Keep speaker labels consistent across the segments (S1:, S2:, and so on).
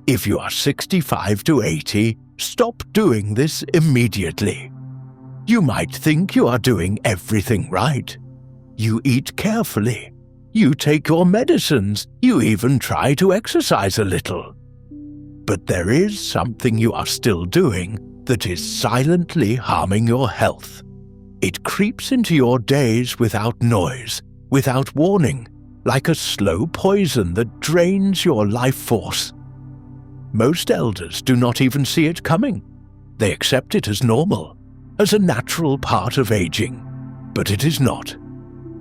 S1: If you are 65 to 80, stop doing this immediately. You might think you are doing everything right. You eat carefully. You take your medicines. You even try to exercise a little. But there is something you are still doing that is silently harming your health. It creeps into your days without noise, without warning, like a slow poison that drains your life force. Most elders do not even see it coming. They accept it as normal, as a natural part of aging. But it is not.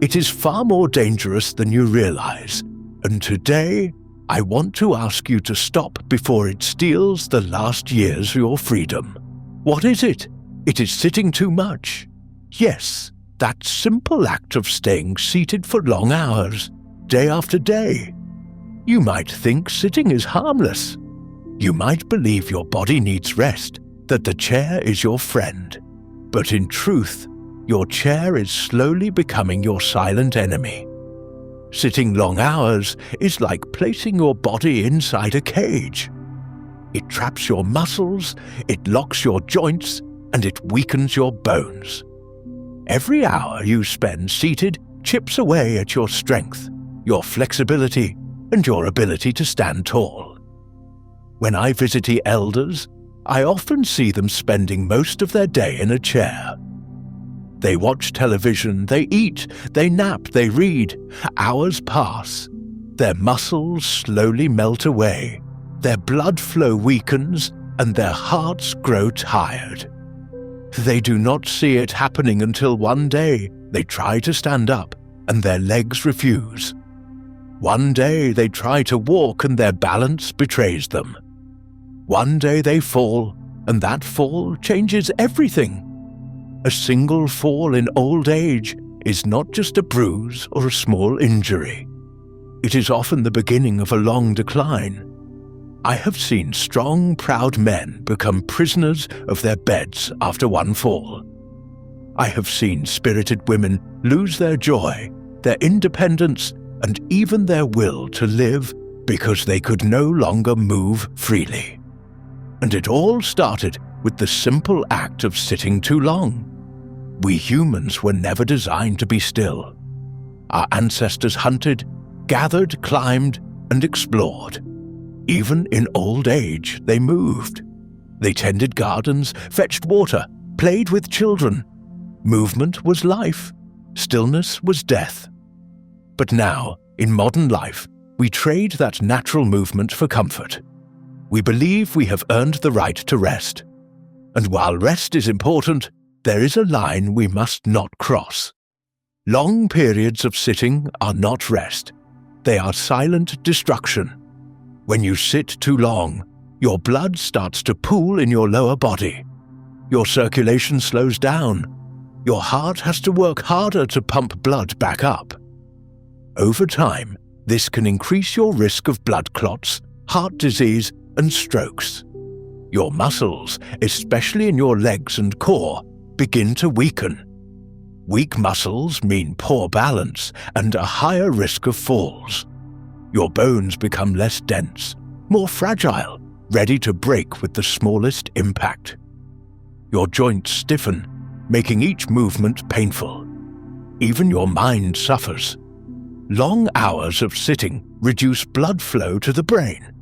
S1: It is far more dangerous than you realize, and today I want to ask you to stop before it steals the last years of your freedom. What is it? It is sitting too much. Yes, that simple act of staying seated for long hours, day after day. You might think sitting is harmless. You might believe your body needs rest, that the chair is your friend. But in truth, your chair is slowly becoming your silent enemy. Sitting long hours is like placing your body inside a cage. It traps your muscles, it locks your joints, and it weakens your bones. Every hour you spend seated chips away at your strength, your flexibility, and your ability to stand tall. When I visit elders, I often see them spending most of their day in a chair. They watch television, they eat, they nap, they read. Hours pass. Their muscles slowly melt away. Their blood flow weakens, and their hearts grow tired. They do not see it happening until one day they try to stand up, and their legs refuse. One day they try to walk, and their balance betrays them. One day they fall, and that fall changes everything. A single fall in old age is not just a bruise or a small injury. It is often the beginning of a long decline. I have seen strong, proud men become prisoners of their beds after one fall. I have seen spirited women lose their joy, their independence, and even their will to live because they could no longer move freely. And it all started with the simple act of sitting too long. We humans were never designed to be still. Our ancestors hunted, gathered, climbed, and explored. Even in old age, they moved. They tended gardens, fetched water, played with children. Movement was life. Stillness was death. But now, in modern life, we trade that natural movement for comfort. We believe we have earned the right to rest. And while rest is important, there is a line we must not cross. Long periods of sitting are not rest. They are silent destruction. When you sit too long, your blood starts to pool in your lower body. Your circulation slows down. Your heart has to work harder to pump blood back up. Over time, this can increase your risk of blood clots, heart disease, and strokes. Your muscles, especially in your legs and core, begin to weaken. Weak muscles mean poor balance and a higher risk of falls. Your bones become less dense, more fragile, ready to break with the smallest impact. Your joints stiffen, making each movement painful. Even your mind suffers. Long hours of sitting reduce blood flow to the brain.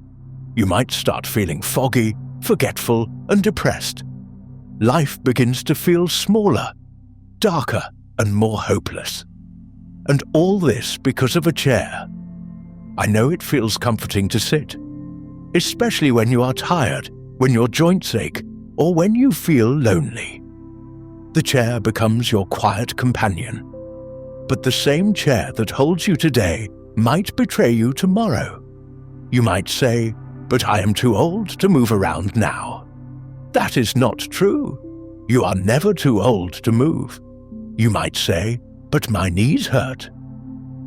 S1: You might start feeling foggy, forgetful, and depressed. Life begins to feel smaller, darker, and more hopeless. And all this because of a chair. I know it feels comforting to sit, especially when you are tired, when your joints ache, or when you feel lonely. The chair becomes your quiet companion. But the same chair that holds you today might betray you tomorrow. You might say, "But I am too old to move around now." That is not true. You are never too old to move. You might say, "But my knees hurt."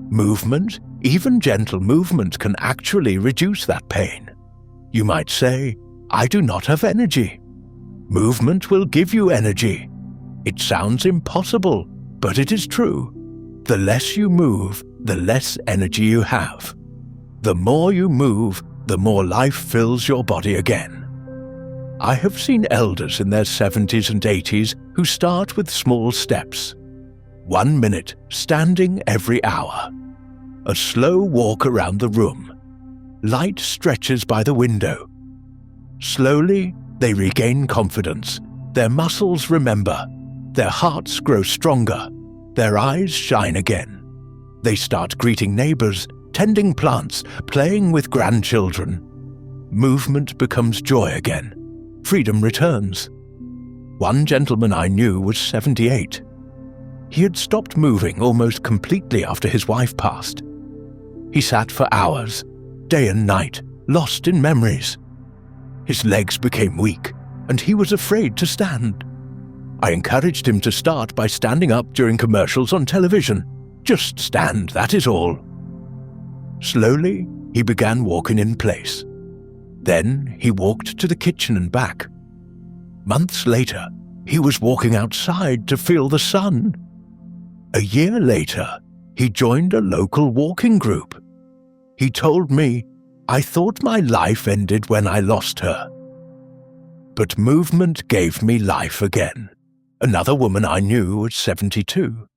S1: Movement, even gentle movement, can actually reduce that pain. You might say, "I do not have energy." Movement will give you energy. It sounds impossible, but it is true. The less you move, the less energy you have. The more you move, the more life fills your body again. I have seen elders in their 70s and 80s who start with small steps. 1 minute standing every hour. A slow walk around the room. Light stretches by the window. Slowly, they regain confidence. Their muscles remember. Their hearts grow stronger. Their eyes shine again. They start greeting neighbors, tending plants, playing with grandchildren. Movement becomes joy again. Freedom returns. One gentleman I knew was 78. He had stopped moving almost completely after his wife passed. He sat for hours, day and night, lost in memories. His legs became weak, and he was afraid to stand. I encouraged him to start by standing up during commercials on television. Just stand, that is all. Slowly, he began walking in place. Then he walked to the kitchen and back. Months later, he was walking outside to feel the sun. A year later, he joined a local walking group. He told me, "I thought my life ended when I lost her." But movement gave me life again. Another woman I knew was 72.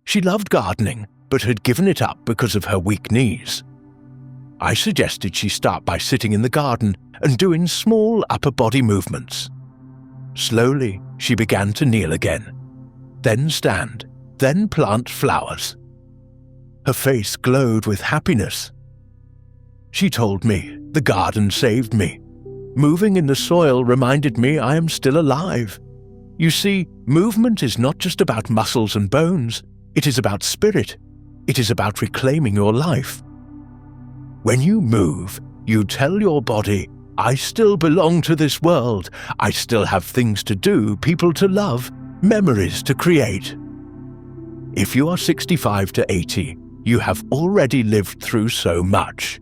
S1: She loved gardening, but had given it up because of her weak knees. I suggested she start by sitting in the garden and doing small upper body movements. Slowly, she began to kneel again, then stand, then plant flowers. Her face glowed with happiness. She told me, "The garden saved me. Moving in the soil reminded me I am still alive." You see, movement is not just about muscles and bones, it is about spirit. It is about reclaiming your life. When you move, you tell your body, "I still belong to this world. I still have things to do, people to love, memories to create." If you are 65 to 80, you have already lived through so much.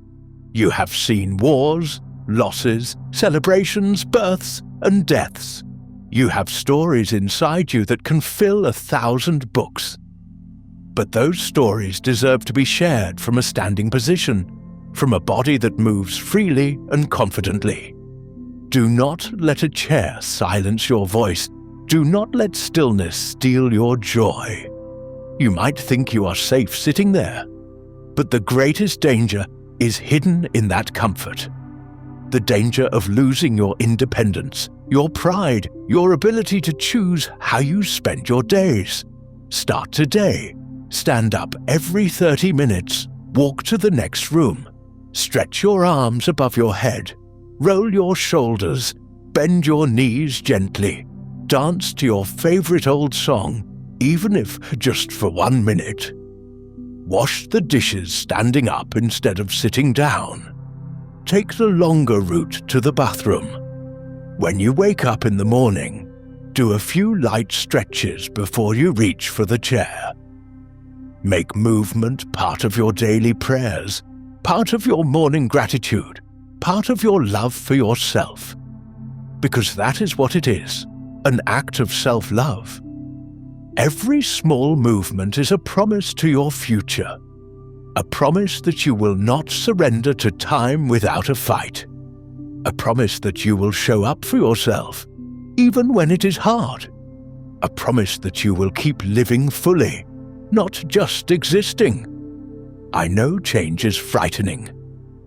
S1: You have seen wars, losses, celebrations, births, and deaths. You have stories inside you that can fill 1,000 books. But those stories deserve to be shared from a standing position, from a body that moves freely and confidently. Do not let a chair silence your voice. Do not let stillness steal your joy. You might think you are safe sitting there, but the greatest danger is hidden in that comfort. The danger of losing your independence, your pride, your ability to choose how you spend your days. Start today. Stand up every 30 minutes. Walk to the next room. Stretch your arms above your head. Roll your shoulders. Bend your knees gently. Dance to your favorite old song, even if just for 1 minute. Wash the dishes standing up instead of sitting down. Take the longer route to the bathroom. When you wake up in the morning, do a few light stretches before you reach for the chair. Make movement part of your daily prayers, part of your morning gratitude, part of your love for yourself. Because that is what it is, an act of self-love. Every small movement is a promise to your future, a promise that you will not surrender to time without a fight, a promise that you will show up for yourself, even when it is hard, a promise that you will keep living fully, not just existing. I know change is frightening,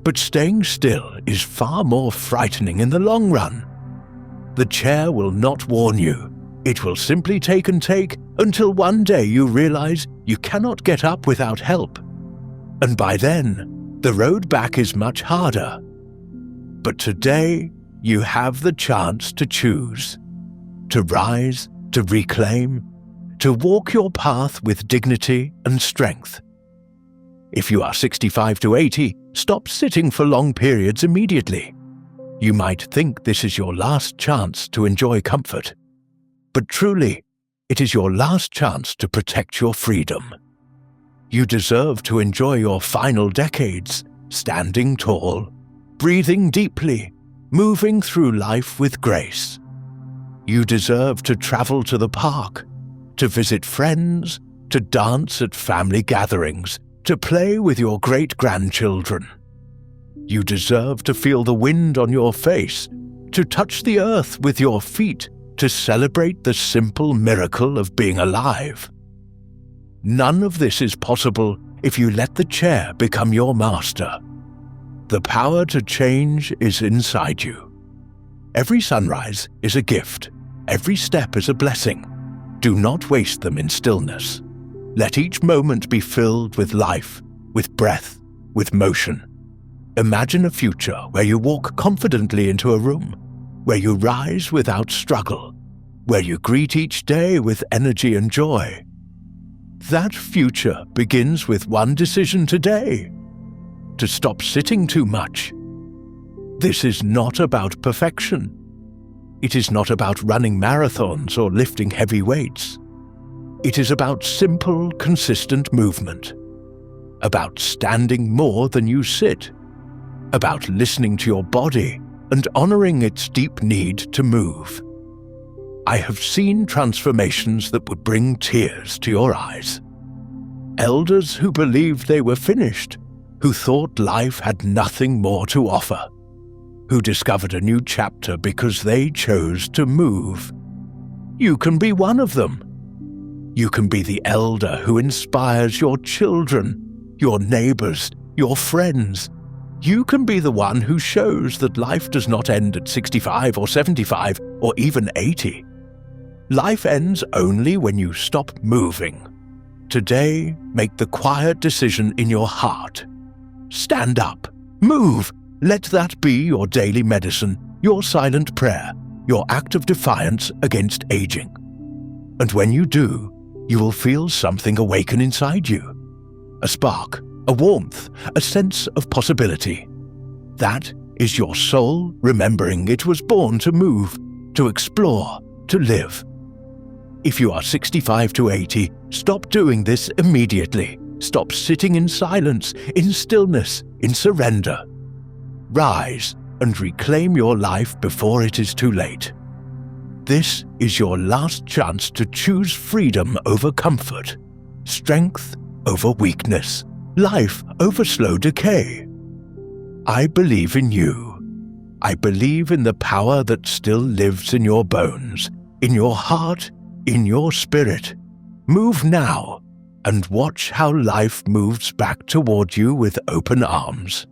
S1: but staying still is far more frightening in the long run. The chair will not warn you. It will simply take and take until one day you realize you cannot get up without help. And by then, the road back is much harder. But today, you have the chance to choose, to rise, to reclaim, to walk your path with dignity and strength. If you are 65 to 80, stop sitting for long periods immediately. You might think this is your last chance to enjoy comfort. But truly, it is your last chance to protect your freedom. You deserve to enjoy your final decades, standing tall, breathing deeply, moving through life with grace. You deserve to travel to the park, to visit friends, to dance at family gatherings, to play with your great-grandchildren. You deserve to feel the wind on your face, to touch the earth with your feet, to celebrate the simple miracle of being alive. None of this is possible if you let the chair become your master. The power to change is inside you. Every sunrise is a gift. Every step is a blessing. Do not waste them in stillness. Let each moment be filled with life, with breath, with motion. Imagine a future where you walk confidently into a room, where you rise without struggle, where you greet each day with energy and joy. That future begins with one decision today: to stop sitting too much. This is not about perfection. It is not about running marathons or lifting heavy weights. It is about simple, consistent movement. About standing more than you sit. About listening to your body and honoring its deep need to move. I have seen transformations that would bring tears to your eyes. Elders who believed they were finished, who thought life had nothing more to offer, who discovered a new chapter because they chose to move. You can be one of them. You can be the elder who inspires your children, your neighbors, your friends. You can be the one who shows that life does not end at 65 or 75 or even 80. Life ends only when you stop moving. Today, make the quiet decision in your heart. Stand up, move. Let that be your daily medicine, your silent prayer, your act of defiance against aging. And when you do, you will feel something awaken inside you. A spark, a warmth, a sense of possibility. That is your soul remembering it was born to move, to explore, to live. If you are 65 to 80, stop doing this immediately. Stop sitting in silence, in stillness, in surrender. Rise and reclaim your life before it is too late. This is your last chance to choose freedom over comfort, strength over weakness, life over slow decay. I believe in you. I believe in the power that still lives in your bones, in your heart, in your spirit. Move now and watch how life moves back toward you with open arms.